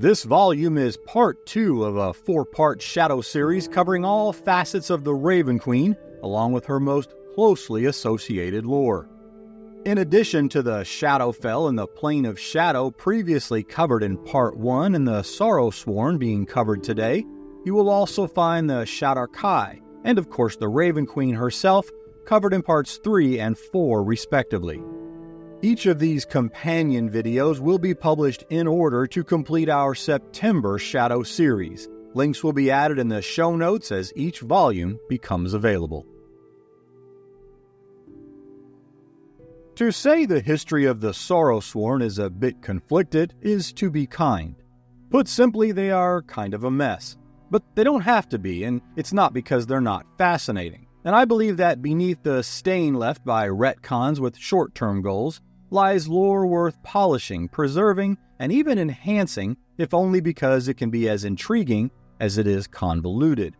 This volume is part 2 of a 4-part Shadow series covering all facets of the Raven Queen, along with her most closely associated lore. In addition to the Shadowfell and the Plane of Shadow previously covered in part 1 and the Sorrowsworn being covered today, you will also find the Shadar-kai, and of course the Raven Queen herself, covered in parts 3 and 4 respectively. Each of these companion videos will be published in order to complete our September Shadow series. Links will be added in the show notes as each volume becomes available. To say the history of the Sorrowsworn is a bit conflicted is to be kind. Put simply, they are kind of a mess. But they don't have to be, and it's not because they're not fascinating. And I believe that beneath the stain left by retcons with short-term goals lies lore worth polishing, preserving, and even enhancing, if only because it can be as intriguing as it is convoluted.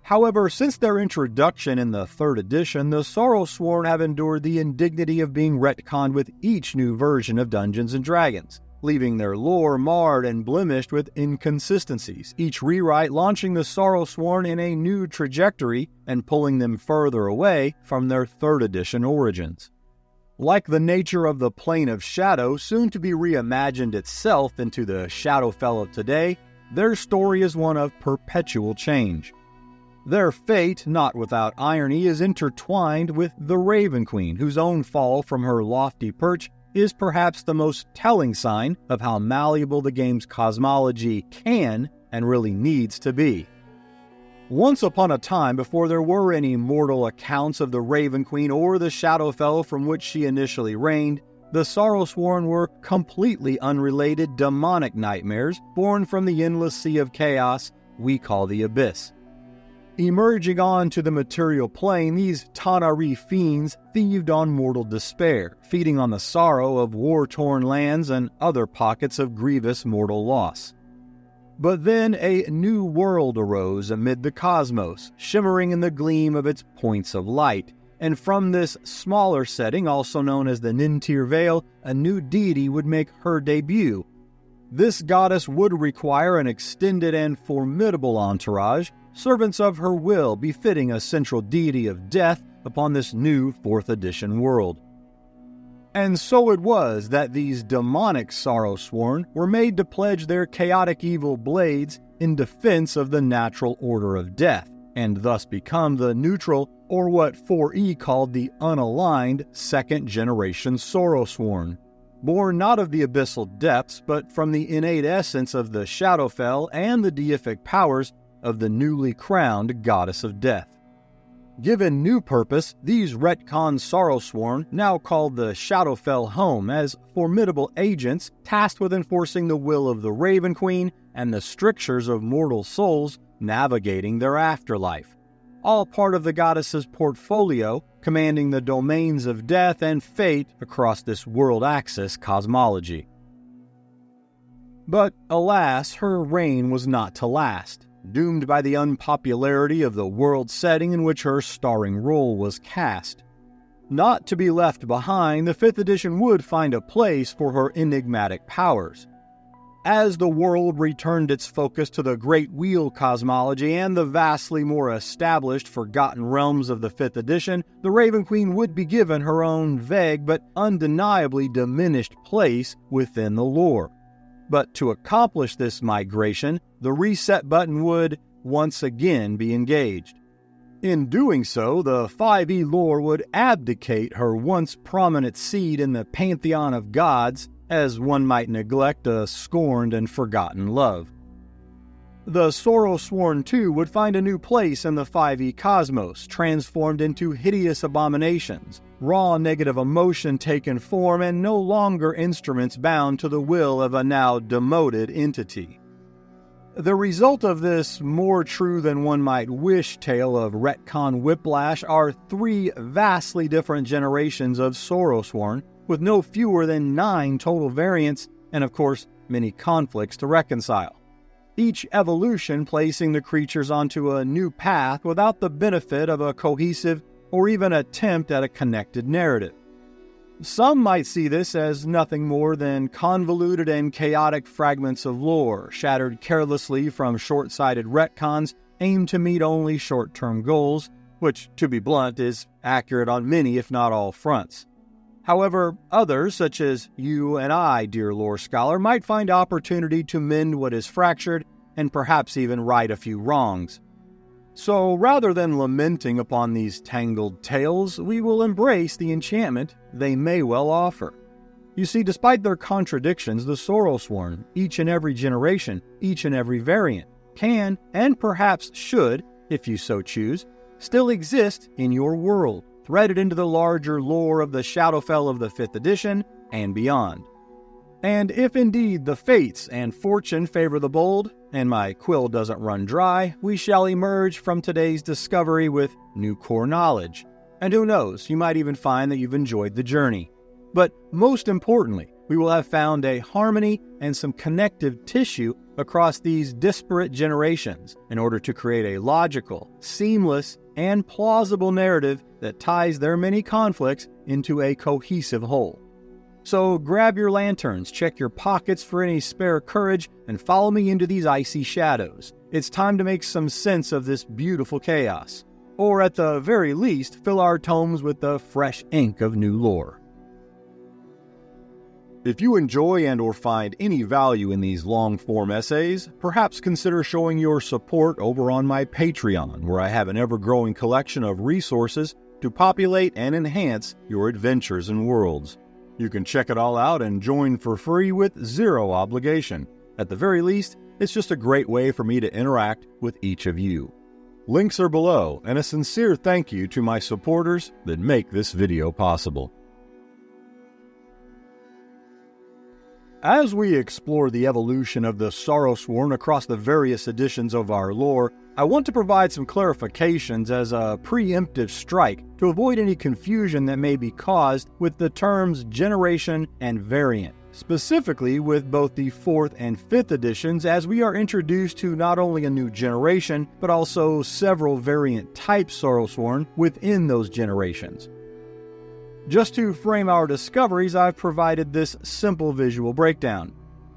However, since their introduction in the 3rd edition, the Sorrowsworn have endured the indignity of being retconned with each new version of Dungeons & Dragons, leaving their lore marred and blemished with inconsistencies, each rewrite launching the Sorrowsworn in a new trajectory and pulling them further away from their 3rd edition origins. Like the nature of the Plane of Shadow, soon to be reimagined itself into the Shadowfell of today, their story is one of perpetual change. Their fate, not without irony, is intertwined with the Raven Queen, whose own fall from her lofty perch is perhaps the most telling sign of how malleable the game's cosmology can and really needs to be. Once upon a time, before there were any mortal accounts of the Raven Queen or the Shadowfell from which she initially reigned, the Sorrowsworn were completely unrelated demonic nightmares born from the endless sea of chaos we call the Abyss. Emerging onto the material plane, these Tanar'ri fiends thieved on mortal despair, feeding on the sorrow of war-torn lands and other pockets of grievous mortal loss. But then a new world arose amid the cosmos, shimmering in the gleam of its points of light, and from this smaller setting, also known as the Nintir Vale, a new deity would make her debut. This goddess would require an extended and formidable entourage, servants of her will befitting a central deity of death upon this new 4th edition world. And so it was that these demonic Sorrowsworn were made to pledge their chaotic evil blades in defense of the natural order of death, and thus become the neutral, or what 4E called the unaligned, 2nd generation Sorrowsworn. Born not of the abyssal depths, but from the innate essence of the Shadowfell and the deific powers of the newly crowned Goddess of Death. Given new purpose, these retcon Sorrowsworn, now called the Shadowfell home, as formidable agents tasked with enforcing the will of the Raven Queen and the strictures of mortal souls navigating their afterlife. All part of the goddess's portfolio, commanding the domains of death and fate across this world-axis cosmology. But alas, her reign was not to last, doomed by the unpopularity of the world setting in which her starring role was cast. Not to be left behind, the 5th edition would find a place for her enigmatic powers. As the world returned its focus to the Great Wheel cosmology and the vastly more established Forgotten Realms of the 5th edition, the Raven Queen would be given her own vague but undeniably diminished place within the lore. But to accomplish this migration, the reset button would once again be engaged. In doing so, the 5e lore would abdicate her once prominent seat in the pantheon of gods, as one might neglect a scorned and forgotten love. The Sorrowsworn too would find a new place in the 5e cosmos, transformed into hideous abominations, raw negative emotion taken form, and no longer instruments bound to the will of a now demoted entity. The result of this more true than one might wish tale of retcon whiplash are 3 vastly different generations of Sorrowsworn, with no fewer than 9 total variants, and of course, many conflicts to reconcile. Each evolution placing the creatures onto a new path without the benefit of a cohesive or even attempt at a connected narrative. Some might see this as nothing more than convoluted and chaotic fragments of lore, shattered carelessly from short-sighted retcons aimed to meet only short-term goals, which, to be blunt, is accurate on many if not all fronts. However, others, such as you and I, dear lore scholar, might find opportunity to mend what is fractured and perhaps even right a few wrongs. So rather than lamenting upon these tangled tales, we will embrace the enchantment they may well offer. You see, despite their contradictions, the Sorrowsworn, each and every generation, each and every variant, can, and perhaps should, if you so choose, still exist in your world, threaded into the larger lore of the Shadowfell of the 5th edition and beyond. And if indeed the fates and fortune favor the bold, and my quill doesn't run dry, we shall emerge from today's discovery with new core knowledge. And who knows, you might even find that you've enjoyed the journey. But most importantly, we will have found a harmony and some connective tissue across these disparate generations in order to create a logical, seamless, and plausible narrative that ties their many conflicts into a cohesive whole. So grab your lanterns, check your pockets for any spare courage, and follow me into these icy shadows. It's time to make some sense of this beautiful chaos. Or at the very least, fill our tomes with the fresh ink of new lore. If you enjoy and or find any value in these long-form essays, perhaps consider showing your support over on my Patreon, where I have an ever-growing collection of resources to populate and enhance your adventures and worlds. You can check it all out and join for free with zero obligation. At the very least, it's just a great way for me to interact with each of you. Links are below, and a sincere thank you to my supporters that make this video possible. As we explore the evolution of the Sorrowsworn across the various editions of our lore, I want to provide some clarifications as a preemptive strike to avoid any confusion that may be caused with the terms generation and variant, specifically with both the 4th and 5th editions, as we are introduced to not only a new generation, but also several variant types Sorrowsworn within those generations. Just to frame our discoveries, I've provided this simple visual breakdown.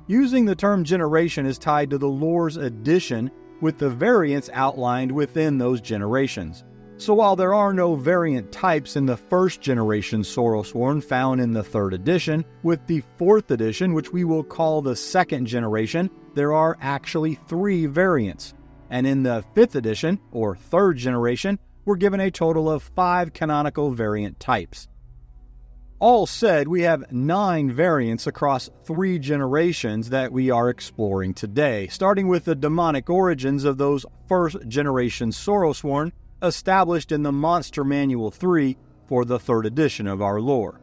Using the term generation is tied to the lore's addition with the variants outlined within those generations. So while there are no variant types in the 1st generation Sorrowsworn found in the 3rd edition, with the 4th edition, which we will call the 2nd generation, there are actually 3 variants. And in the 5th edition, or 3rd generation, we're given a total of 5 canonical variant types. All said, we have 9 variants across 3 generations that we are exploring today, starting with the demonic origins of those 1st generation Sorrowsworn established in the Monster Manual 3 for the 3rd edition of our lore.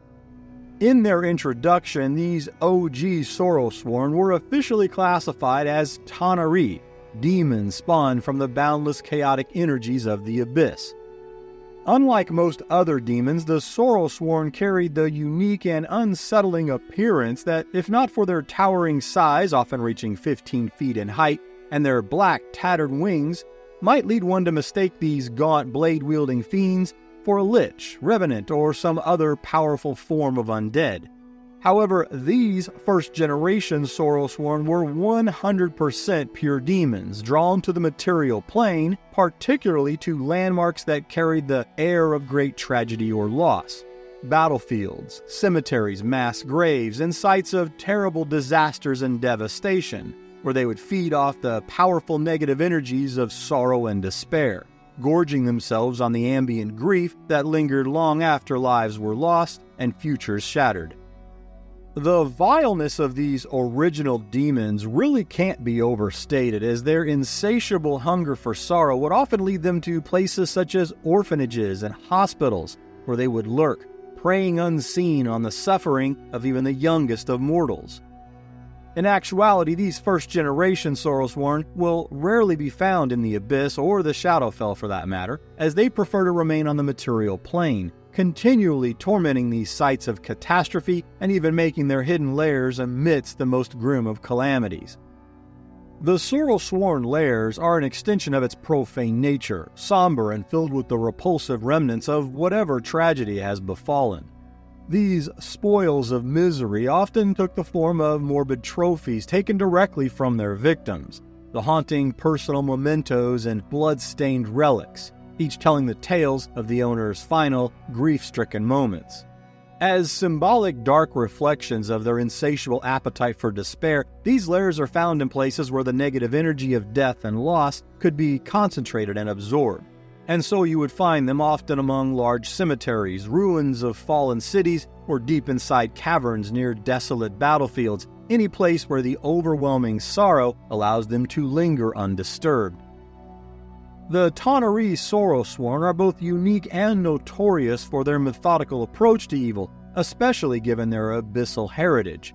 In their introduction, these OG Sorrowsworn were officially classified as Tanar'ri, demons spawned from the boundless chaotic energies of the Abyss. Unlike most other demons, the Sorrowsworn carried the unique and unsettling appearance that, if not for their towering size, often reaching 15 feet in height, and their black, tattered wings, might lead one to mistake these gaunt, blade-wielding fiends for a lich, revenant, or some other powerful form of undead. However, these first-generation Sorrowsworn were 100% pure demons, drawn to the material plane, particularly to landmarks that carried the air of great tragedy or loss. Battlefields, cemeteries, mass graves, and sites of terrible disasters and devastation, where they would feed off the powerful negative energies of sorrow and despair, gorging themselves on the ambient grief that lingered long after lives were lost and futures shattered. The vileness of these original demons really can't be overstated, as their insatiable hunger for sorrow would often lead them to places such as orphanages and hospitals, where they would lurk, preying unseen on the suffering of even the youngest of mortals. In actuality, these first-generation Sorrowsworn will rarely be found in the Abyss or the Shadowfell for that matter, as they prefer to remain on the material plane, continually tormenting these sites of catastrophe and even making their hidden lairs amidst the most grim of calamities. The Sorrowsworn lairs are an extension of its profane nature, somber and filled with the repulsive remnants of whatever tragedy has befallen. These spoils of misery often took the form of morbid trophies taken directly from their victims, the haunting personal mementos and blood-stained relics, each telling the tales of the owner's final, grief-stricken moments. As symbolic dark reflections of their insatiable appetite for despair, these lairs are found in places where the negative energy of death and loss could be concentrated and absorbed. And so you would find them often among large cemeteries, ruins of fallen cities, or deep inside caverns near desolate battlefields, any place where the overwhelming sorrow allows them to linger undisturbed. The Tanar'ri Sorrowsworn are both unique and notorious for their methodical approach to evil, especially given their abyssal heritage.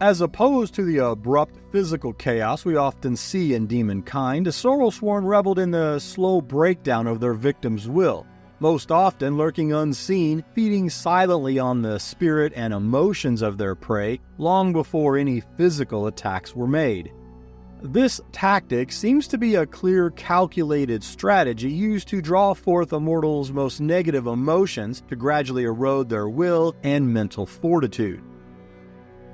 As opposed to the abrupt physical chaos we often see in demonkind, the Sorrowsworn reveled in the slow breakdown of their victim's will, most often lurking unseen, feeding silently on the spirit and emotions of their prey long before any physical attacks were made. This tactic seems to be a clear, calculated strategy used to draw forth a mortal's most negative emotions to gradually erode their will and mental fortitude.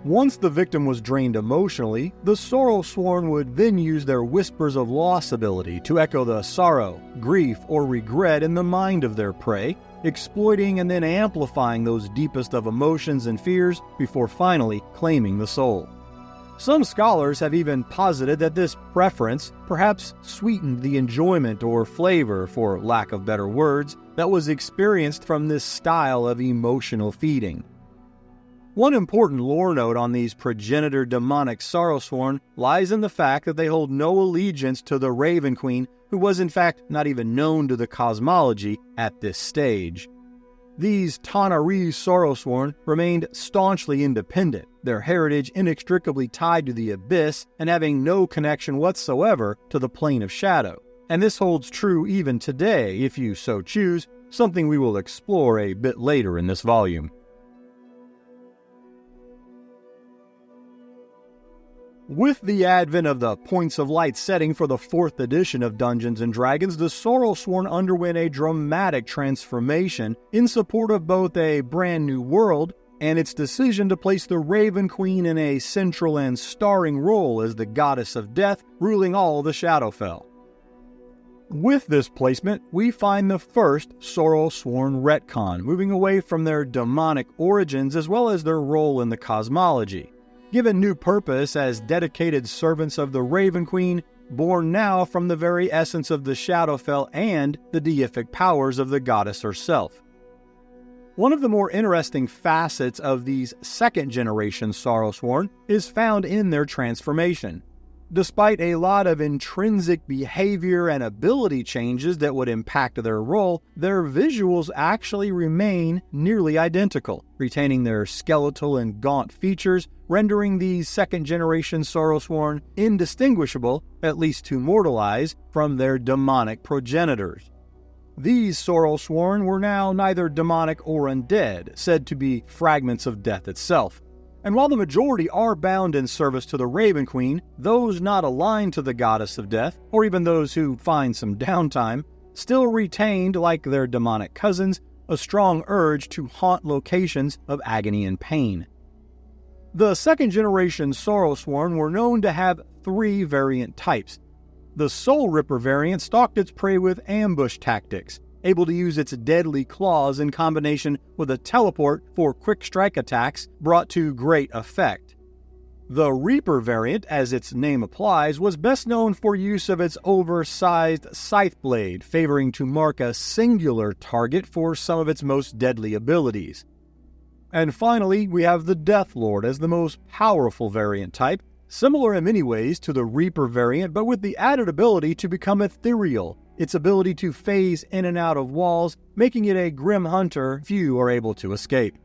Once the victim was drained emotionally, the Sorrowsworn would then use their Whispers of Loss ability to echo the sorrow, grief, or regret in the mind of their prey, exploiting and then amplifying those deepest of emotions and fears before finally claiming the soul. Some scholars have even posited that this preference perhaps sweetened the enjoyment or flavor, for lack of better words, that was experienced from this style of emotional feeding. One important lore note on these progenitor demonic Sorrowsworn lies in the fact that they hold no allegiance to the Raven Queen, who was in fact not even known to the cosmology at this stage. These Tanar'ri Sorrowsworn remained staunchly independent, their heritage inextricably tied to the abyss and having no connection whatsoever to the plane of shadow. And this holds true even today, if you so choose, something we will explore a bit later in this volume. With the advent of the Points of Light setting for the 4th edition of Dungeons & Dragons, the Sorrowsworn underwent a dramatic transformation in support of both a brand new world and its decision to place the Raven Queen in a central and starring role as the goddess of death, ruling all the Shadowfell. With this placement, we find the first Sorrowsworn retcon, moving away from their demonic origins as well as their role in the cosmology. Given new purpose as dedicated servants of the Raven Queen, born now from the very essence of the Shadowfell and the deific powers of the goddess herself. One of the more interesting facets of these second-generation Sorrowsworn is found in their transformation. Despite a lot of intrinsic behavior and ability changes that would impact their role, their visuals actually remain nearly identical, retaining their skeletal and gaunt features, rendering these second-generation Sorrowsworn indistinguishable, at least to mortal eyes, from their demonic progenitors. These Sorrowsworn were now neither demonic or undead, said to be fragments of death itself. And while the majority are bound in service to the Raven Queen, those not aligned to the goddess of death, or even those who find some downtime, still retained, like their demonic cousins, a strong urge to haunt locations of agony and pain. The second-generation Sorrowsworn were known to have 3 variant types. The Soul Ripper variant stalked its prey with ambush tactics, able to use its deadly claws in combination with a teleport for quick strike attacks brought to great effect. The Reaper variant, as its name applies, was best known for use of its oversized scythe blade, favoring to mark a singular target for some of its most deadly abilities. And finally, we have the Death Lord as the most powerful variant type, similar in many ways to the Reaper variant, but with the added ability to become ethereal, its ability to phase in and out of walls, making it a grim hunter few are able to escape.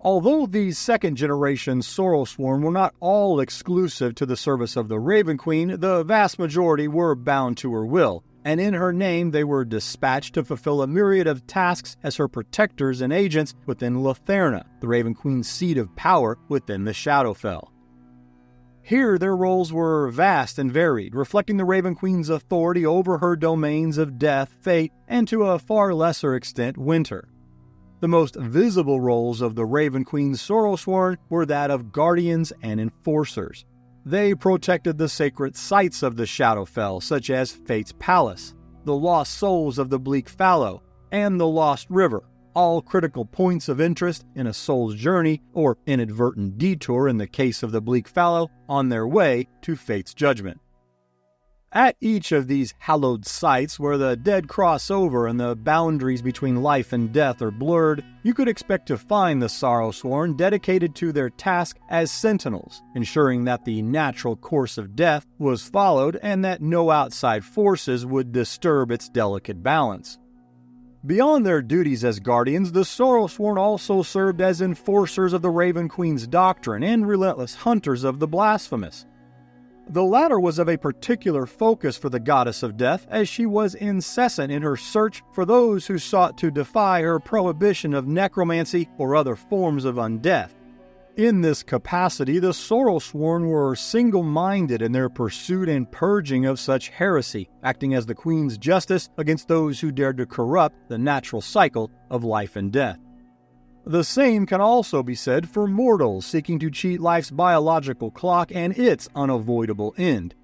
Although these second-generation Sorrowsworn were not all exclusive to the service of the Raven Queen, the vast majority were bound to her will, and in her name they were dispatched to fulfill a myriad of tasks as her protectors and agents within Latherna, the Raven Queen's seat of power within the Shadowfell. Here their roles were vast and varied, reflecting the Raven Queen's authority over her domains of death, fate, and to a far lesser extent, winter. The most visible roles of the Raven Queen's Sorrowsworn were that of guardians and enforcers. They protected the sacred sites of the Shadowfell, such as Fate's Palace, the lost souls of the Bleak Fallow, and the Lost River, all critical points of interest in a soul's journey, or inadvertent detour in the case of the Bleak Fallow, on their way to Fate's judgment. At each of these hallowed sites where the dead cross over and the boundaries between life and death are blurred, you could expect to find the Sorrowsworn dedicated to their task as sentinels, ensuring that the natural course of death was followed and that no outside forces would disturb its delicate balance. Beyond their duties as guardians, the Sorrowsworn also served as enforcers of the Raven Queen's doctrine and relentless hunters of the blasphemous. The latter was of a particular focus for the goddess of death, as she was incessant in her search for those who sought to defy her prohibition of necromancy or other forms of undeath. In this capacity, the Sorrowsworn were single-minded in their pursuit and purging of such heresy, acting as the Queen's justice against those who dared to corrupt the natural cycle of life and death. The same can also be said for mortals seeking to cheat life's biological clock and its unavoidable end.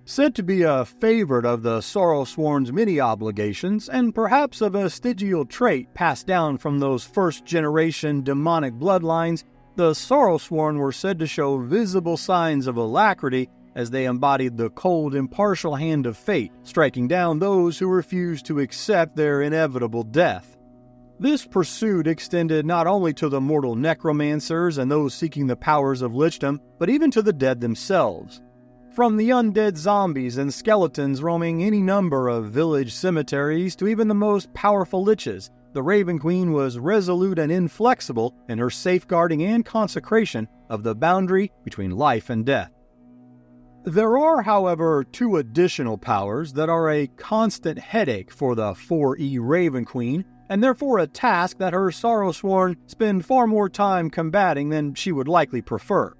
Said to be a favorite of the Sorrowsworn's many obligations, and perhaps a vestigial trait passed down from those first-generation demonic bloodlines, the Sorrowsworn were said to show visible signs of alacrity as they embodied the cold, impartial hand of fate, striking down those who refused to accept their inevitable death. This pursuit extended not only to the mortal necromancers and those seeking the powers of lichdom, but even to the dead themselves. From the undead zombies and skeletons roaming any number of village cemeteries to even the most powerful liches, the Raven Queen was resolute and inflexible in her safeguarding and consecration of the boundary between life and death. There are, however, two additional powers that are a constant headache for the 4E Raven Queen, and therefore a task that her Sorrowsworn spend far more time combating than she would likely prefer.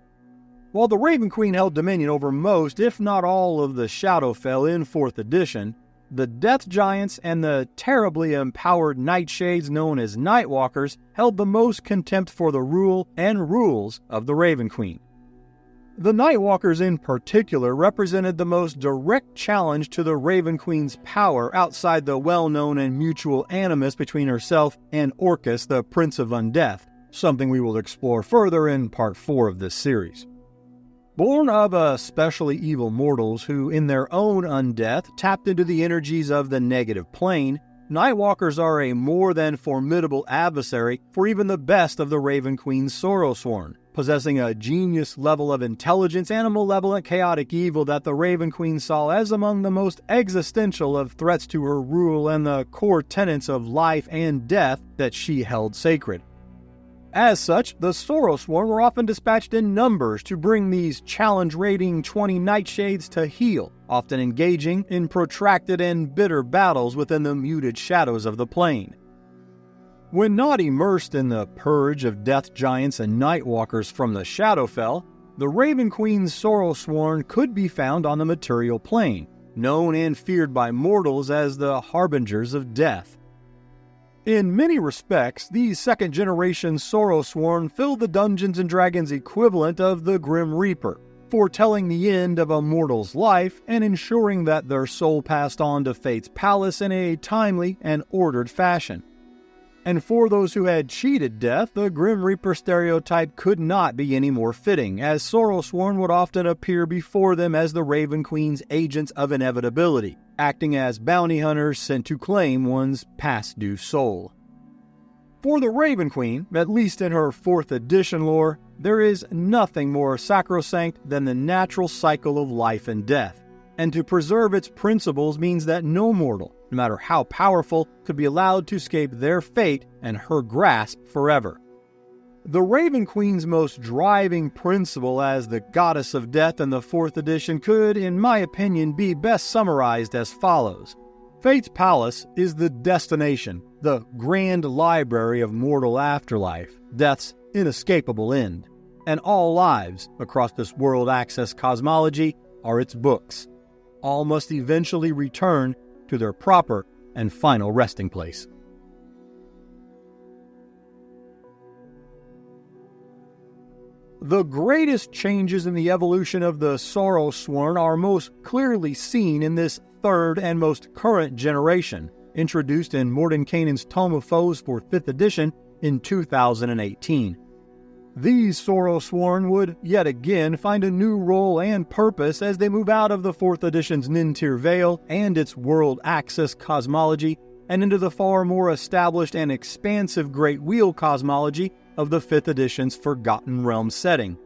While the Raven Queen held dominion over most, if not all, of the Shadowfell in 4th edition, the Death Giants and the terribly empowered Nightshades known as Nightwalkers held the most contempt for the rule and rules of the Raven Queen. The Nightwalkers in particular represented the most direct challenge to the Raven Queen's power outside the well-known and mutual animus between herself and Orcus, the Prince of Undeath, something we will explore further in Part 4 of this series. Born of especially evil mortals who, in their own undeath, tapped into the energies of the negative plane, Nightwalkers are a more than formidable adversary for even the best of the Raven Queen's Sorrowsworn, possessing a genius level of intelligence and a malevolent chaotic evil that the Raven Queen saw as among the most existential of threats to her rule and the core tenets of life and death that she held sacred. As such, the Sorrowsworn were often dispatched in numbers to bring these challenge-rating 20 Nightshades to heel, often engaging in protracted and bitter battles within the muted shadows of the plane. When not immersed in the purge of Death Giants and Nightwalkers from the Shadowfell, the Raven Queen's Sorrowsworn could be found on the material plane, known and feared by mortals as the Harbingers of Death. In many respects, these second-generation Sorrowsworn fill the Dungeons & Dragons equivalent of the Grim Reaper, foretelling the end of a mortal's life and ensuring that their soul passed on to Fate's Palace in a timely and ordered fashion. And for those who had cheated death, the Grim Reaper stereotype could not be any more fitting, as Sorrowsworn would often appear before them as the Raven Queen's agents of inevitability, acting as bounty hunters sent to claim one's past-due soul. For the Raven Queen, at least in her 4th edition lore, there is nothing more sacrosanct than the natural cycle of life and death, and to preserve its principles means that no mortal, no matter how powerful, could be allowed to escape their fate and her grasp forever. The Raven Queen's most driving principle as the goddess of death in the 4th edition could, in my opinion, be best summarized as follows. Fate's Palace is the destination, the grand library of mortal afterlife, death's inescapable end, and all lives across this world-access cosmology are its books. All must eventually return to their proper and final resting place. The greatest changes in the evolution of the Sorrowsworn are most clearly seen in this third and most current generation, introduced in Mordenkainen's Tome of Foes for 5th edition in 2018. These Sorrowsworn would yet again find a new role and purpose as they move out of the 4th edition's Nintir Vale and its world axis cosmology and into the far more established and expansive Great Wheel cosmology of the 5th edition's Forgotten Realms setting.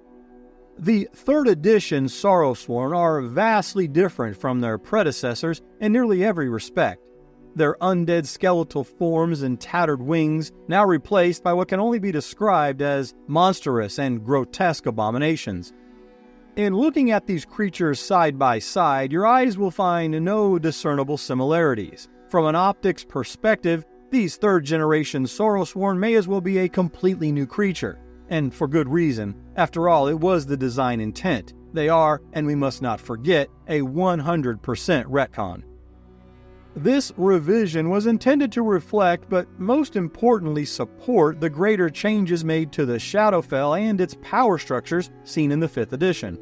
The 3rd edition Sorrowsworn are vastly different from their predecessors in nearly every respect. Their undead skeletal forms and tattered wings now replaced by what can only be described as monstrous and grotesque abominations. In looking at these creatures side by side, your eyes will find no discernible similarities. From an optics perspective, these 3rd generation Sorrowsworn may as well be a completely new creature, and for good reason. After all, it was the design intent. They are, and we must not forget, a 100% retcon. This revision was intended to reflect, but most importantly support, the greater changes made to the Shadowfell and its power structures seen in the 5th edition.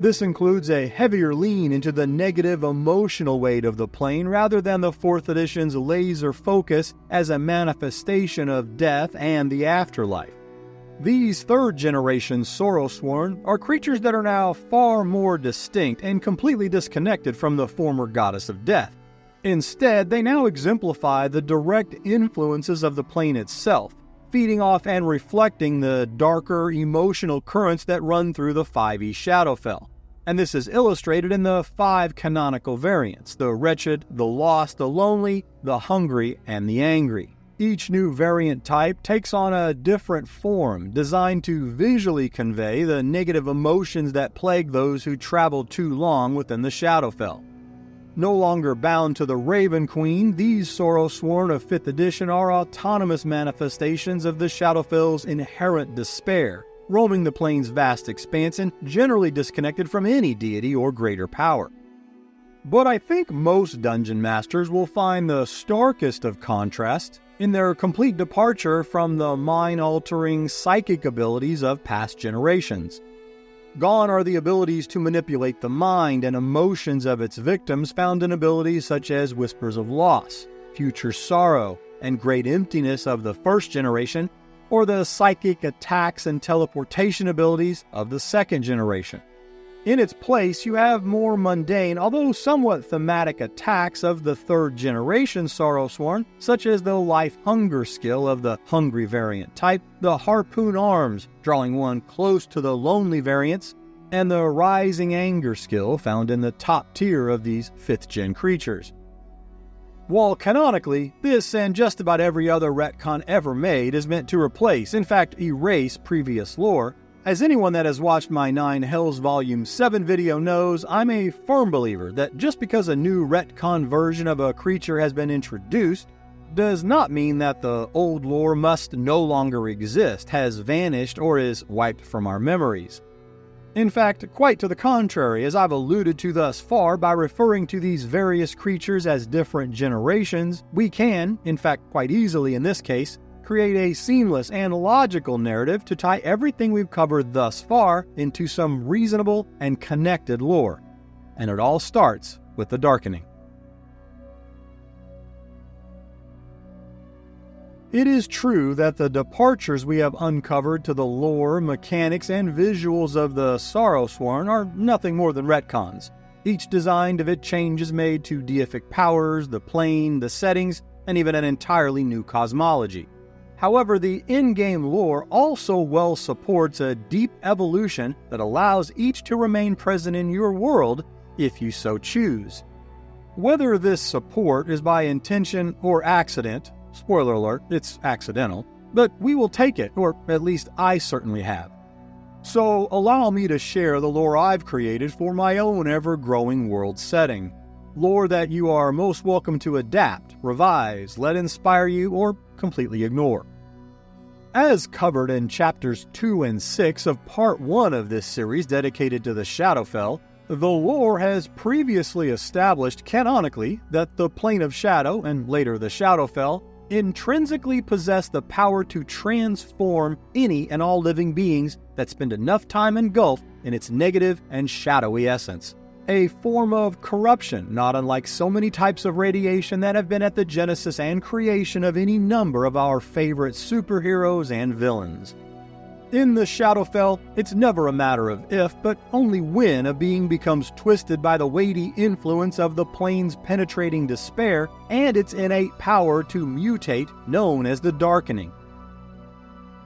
This includes a heavier lean into the negative emotional weight of the plane rather than the 4th edition's laser focus as a manifestation of death and the afterlife. These 3rd generation Sorrowsworn are creatures that are now far more distinct and completely disconnected from the former goddess of death. Instead, they now exemplify the direct influences of the plane itself, feeding off and reflecting the darker emotional currents that run through the 5e Shadowfell. And this is illustrated in the 5 canonical variants: the wretched, the lost, the lonely, the hungry, and the angry. Each new variant type takes on a different form, designed to visually convey the negative emotions that plague those who travel too long within the Shadowfell. No longer bound to the Raven Queen, these Sorrowsworn of 5th edition are autonomous manifestations of the Shadowfell's inherent despair, roaming the plane's vast expanse and generally disconnected from any deity or greater power. But I think most dungeon masters will find the starkest of contrasts in their complete departure from the mind-altering psychic abilities of past generations. Gone are the abilities to manipulate the mind and emotions of its victims found in abilities such as Whispers of Loss, Future Sorrow, and Great Emptiness of the 1st generation, or the psychic attacks and teleportation abilities of the 2nd generation. In its place, you have more mundane, although somewhat thematic attacks of the 3rd generation Sorrowsworn, such as the Life Hunger skill of the Hungry variant type, the Harpoon Arms, drawing one close to the Lonely variants, and the Rising Anger skill found in the top tier of these 5th gen creatures. While canonically, this and just about every other retcon ever made is meant to replace, in fact erase, previous lore, as anyone that has watched my 9 Hells Volume 7 video knows, I'm a firm believer that just because a new retcon version of a creature has been introduced, does not mean that the old lore must no longer exist, has vanished, or is wiped from our memories. In fact, quite to the contrary, as I've alluded to thus far, by referring to these various creatures as different generations, we can, in fact quite easily in this case, create a seamless and logical narrative to tie everything we've covered thus far into some reasonable and connected lore. And it all starts with the Darkening. It is true that the departures we have uncovered to the lore, mechanics, and visuals of the Sorrowsworn are nothing more than retcons, each designed of it changes made to deific powers, the plane, the settings, and even an entirely new cosmology. However, the in-game lore also well supports a deep evolution that allows each to remain present in your world if you so choose. Whether this support is by intention or accident, spoiler alert, it's accidental, but we will take it, or at least I certainly have. So allow me to share the lore I've created for my own ever-growing world setting. Lore that you are most welcome to adapt, revise, let inspire you, or completely ignore. As covered in chapters 2 and 6 of part 1 of this series dedicated to the Shadowfell, the lore has previously established canonically that the Plane of Shadow, and later the Shadowfell, intrinsically possess the power to transform any and all living beings that spend enough time engulfed in its negative and shadowy essence. A form of corruption, not unlike so many types of radiation that have been at the genesis and creation of any number of our favorite superheroes and villains. In the Shadowfell, it's never a matter of if, but only when a being becomes twisted by the weighty influence of the plane's penetrating despair and its innate power to mutate, known as the Darkening.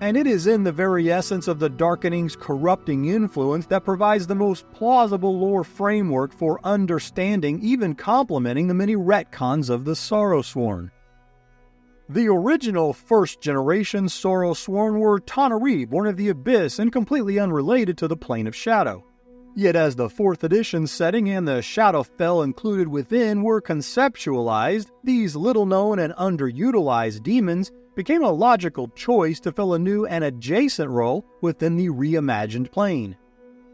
And it is in the very essence of the Darkening's corrupting influence that provides the most plausible lore framework for understanding, even complementing the many retcons of the Sorrowsworn. The original first-generation Sorrowsworn were Tanaree, born of the Abyss and completely unrelated to the Plane of Shadow. Yet as the 4th edition setting and the Shadowfell included within were conceptualized, these little-known and underutilized demons became a logical choice to fill a new and adjacent role within the reimagined plane.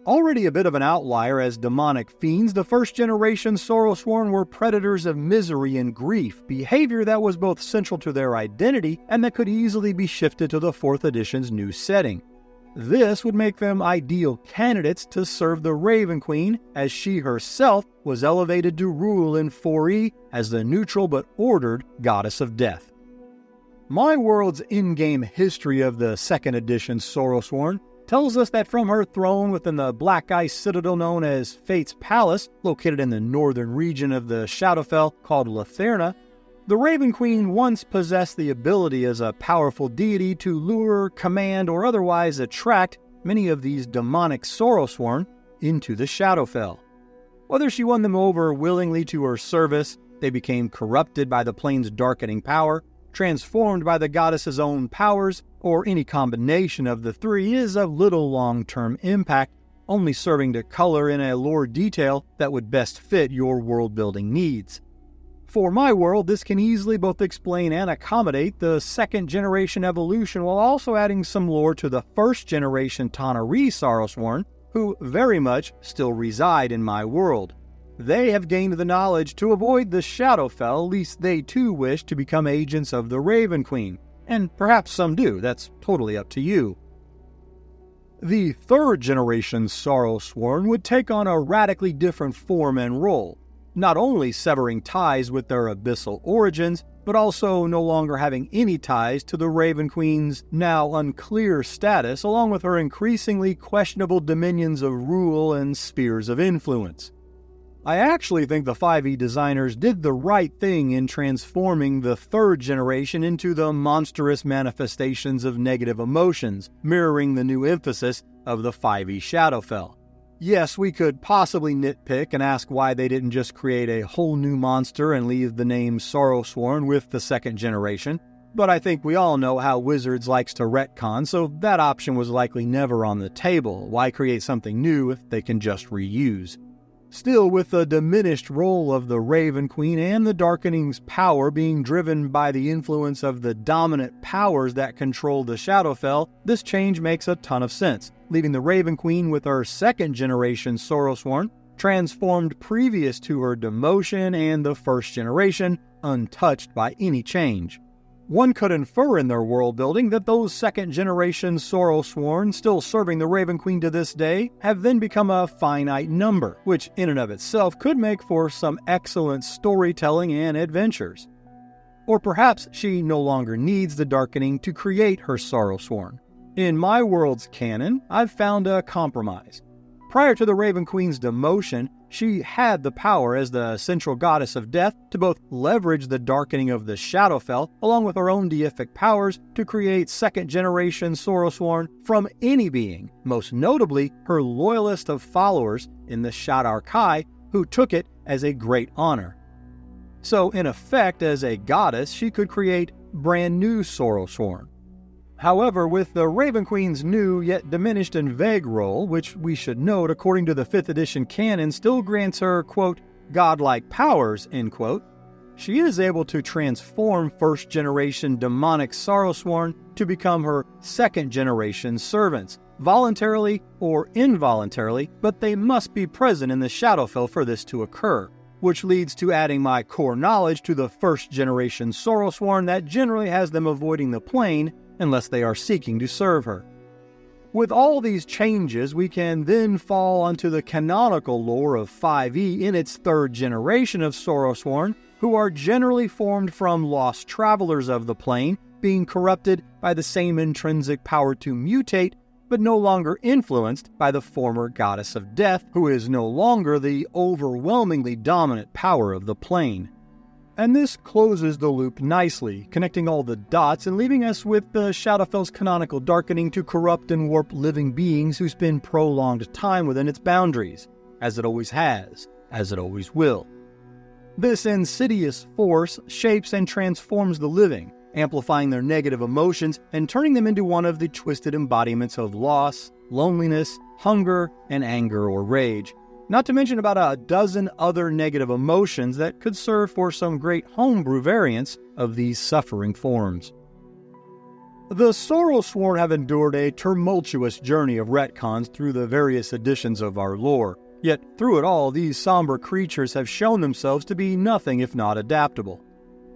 Already a bit of an outlier as demonic fiends, the first-generation Sorrowsworn were predators of misery and grief, behavior that was both central to their identity and that could easily be shifted to the 4th edition's new setting. This would make them ideal candidates to serve the Raven Queen, as she herself was elevated to rule in 4E as the neutral but ordered goddess of death. My World's in-game history of the 2nd edition Sorrowsworn tells us that from her throne within the Black Ice Citadel known as Fate's Palace, located in the northern region of the Shadowfell called Latherna, the Raven Queen once possessed the ability as a powerful deity to lure, command, or otherwise attract many of these demonic Sorrowsworn into the Shadowfell. Whether she won them over willingly to her service, they became corrupted by the plane's darkening power, transformed by the goddess's own powers, or any combination of the three is of little long-term impact, only serving to color in a lore detail that would best fit your world-building needs. For my world, this can easily both explain and accommodate the 2nd-generation evolution while also adding some lore to the 1st-generation Tanaree Sorrowsworn, who very much still reside in my world. They have gained the knowledge to avoid the Shadowfell, lest they too wish to become agents of the Raven Queen. And perhaps some do, that's totally up to you. The 3rd-generation Sorrowsworn would take on a radically different form and role, not only severing ties with their abyssal origins, but also no longer having any ties to the Raven Queen's now unclear status, along with her increasingly questionable dominions of rule and spheres of influence. I actually think the 5e designers did the right thing in transforming the 3rd generation into the monstrous manifestations of negative emotions, mirroring the new emphasis of the 5e Shadowfell. Yes, we could possibly nitpick and ask why they didn't just create a whole new monster and leave the name Sorrowsworn with the 2nd generation, but I think we all know how Wizards likes to retcon, so that option was likely never on the table. Why create something new if they can just reuse? Still, with the diminished role of the Raven Queen and the Darkening's power being driven by the influence of the dominant powers that control the Shadowfell, this change makes a ton of sense, leaving the Raven Queen with her 2nd-generation Sorrowsworn, transformed previous to her demotion, and the 1st generation, untouched by any change. One could infer in their world building that those 2nd-generation Sorrowsworn still serving the Raven Queen to this day have then become a finite number, which in and of itself could make for some excellent storytelling and adventures. Or perhaps she no longer needs the Darkening to create her Sorrowsworn. In my world's canon, I've found a compromise. Prior to the Raven Queen's demotion, she had the power as the central goddess of death to both leverage the darkening of the Shadowfell along with her own deific powers to create 2nd-generation Sorrowsworn from any being, most notably her loyalist of followers in the Shadar-kai, who took it as a great honor. So in effect, as a goddess, she could create brand new Sorrowsworn. However, with the Raven Queen's new yet diminished and vague role, which we should note according to the 5th edition canon still grants her, quote, godlike powers, end quote, she is able to transform 1st-generation demonic Sorrowsworn to become her 2nd-generation servants, voluntarily or involuntarily, but they must be present in the Shadowfell for this to occur. which leads to adding my core knowledge to the first generation Sorrowsworn that generally has them avoiding the plane unless they are seeking to serve her. With all these changes, we can then fall onto the canonical lore of 5e in its third generation of Sorrowsworn, who are generally formed from lost travelers of the plane, being corrupted by the same intrinsic power to mutate, but no longer influenced by the former goddess of death, who is no longer the overwhelmingly dominant power of the plane. And this closes the loop nicely, connecting all the dots and leaving us with the Shadowfell's canonical darkening to corrupt and warp living beings who spend prolonged time within its boundaries, as it always has, as it always will. This insidious force shapes and transforms the living, amplifying their negative emotions and turning them into one of the twisted embodiments of loss, loneliness, hunger, and anger or rage. Not to mention about a dozen other negative emotions that could serve for some great homebrew variants of these suffering forms. The Sorrowsworn have endured a tumultuous journey of retcons through the various editions of our lore, yet through it all these somber creatures have shown themselves to be nothing if not adaptable.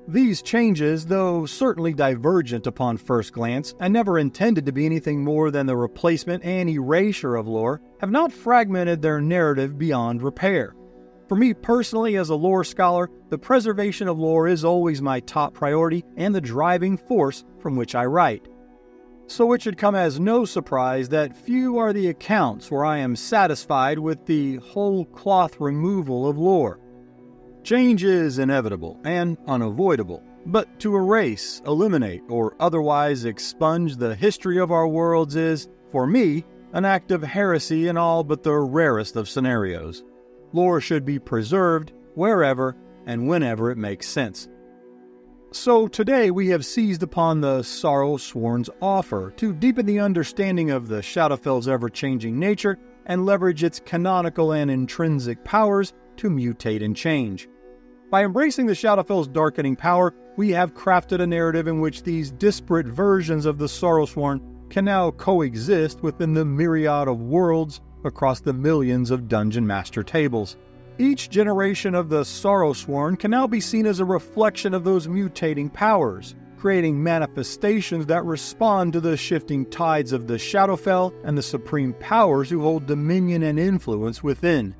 These changes, though certainly divergent upon first glance, and never intended to be anything more than the replacement and erasure of lore, have not fragmented their narrative beyond repair. For me personally, as a lore scholar, the preservation of lore is always my top priority and the driving force from which I write. So it should come as no surprise that few are the accounts where I am satisfied with the whole cloth removal of lore. Change is inevitable and unavoidable, but to erase, eliminate, or otherwise expunge the history of our worlds is, for me, an act of heresy in all but the rarest of scenarios. Lore should be preserved wherever and whenever it makes sense. So today we have seized upon the Sorrowsworn's offer to deepen the understanding of the Shadowfell's ever-changing nature and leverage its canonical and intrinsic powers to mutate and change. By embracing the Shadowfell's darkening power, we have crafted a narrative in which these disparate versions of the Sorrowsworn can now coexist within the myriad of worlds across the millions of Dungeon Master tables. Each generation of the Sorrowsworn can now be seen as a reflection of those mutating powers, creating manifestations that respond to the shifting tides of the Shadowfell and the supreme powers who hold dominion and influence within.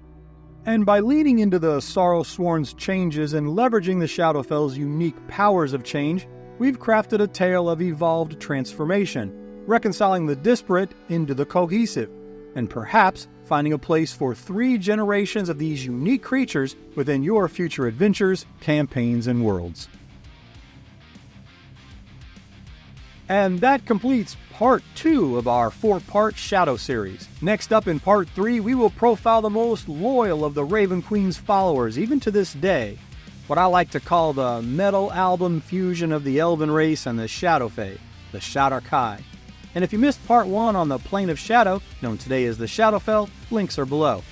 And by leaning into the Sorrowsworn's changes and leveraging the Shadowfell's unique powers of change, we've crafted a tale of evolved transformation, reconciling the disparate into the cohesive, and perhaps finding a place for 3 generations of these unique creatures within your future adventures, campaigns, and worlds. And that completes Part 2 of our 4-part Shadow series. Next up in Part 3, we will profile the most loyal of the Raven Queen's followers, even to this day. What I like to call the metal album fusion of the Elven race and the Shadowfae, the Shadar-kai. And if you missed Part 1 on the Plane of Shadow, known today as the Shadowfell, links are below.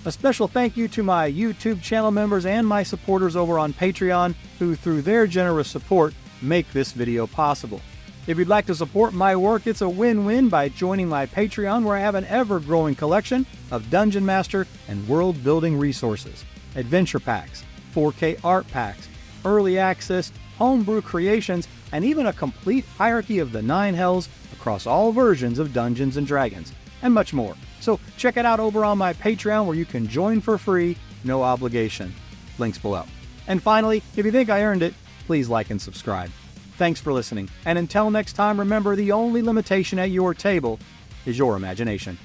A special thank you to my YouTube channel members and my supporters over on Patreon, who through their generous support make this video possible. If you'd like to support my work, it's a win-win by joining my Patreon, where I have an ever-growing collection of Dungeon Master and world-building resources, adventure packs, 4K art packs, early access, homebrew creations, and even a complete hierarchy of the 9 hells across all versions of Dungeons & Dragons, and much more. So check it out over on my Patreon, where you can join for free, no obligation. Links below. And finally, if you think I earned it, please like and subscribe. Thanks for listening, and until next time, remember the only limitation at your table is your imagination.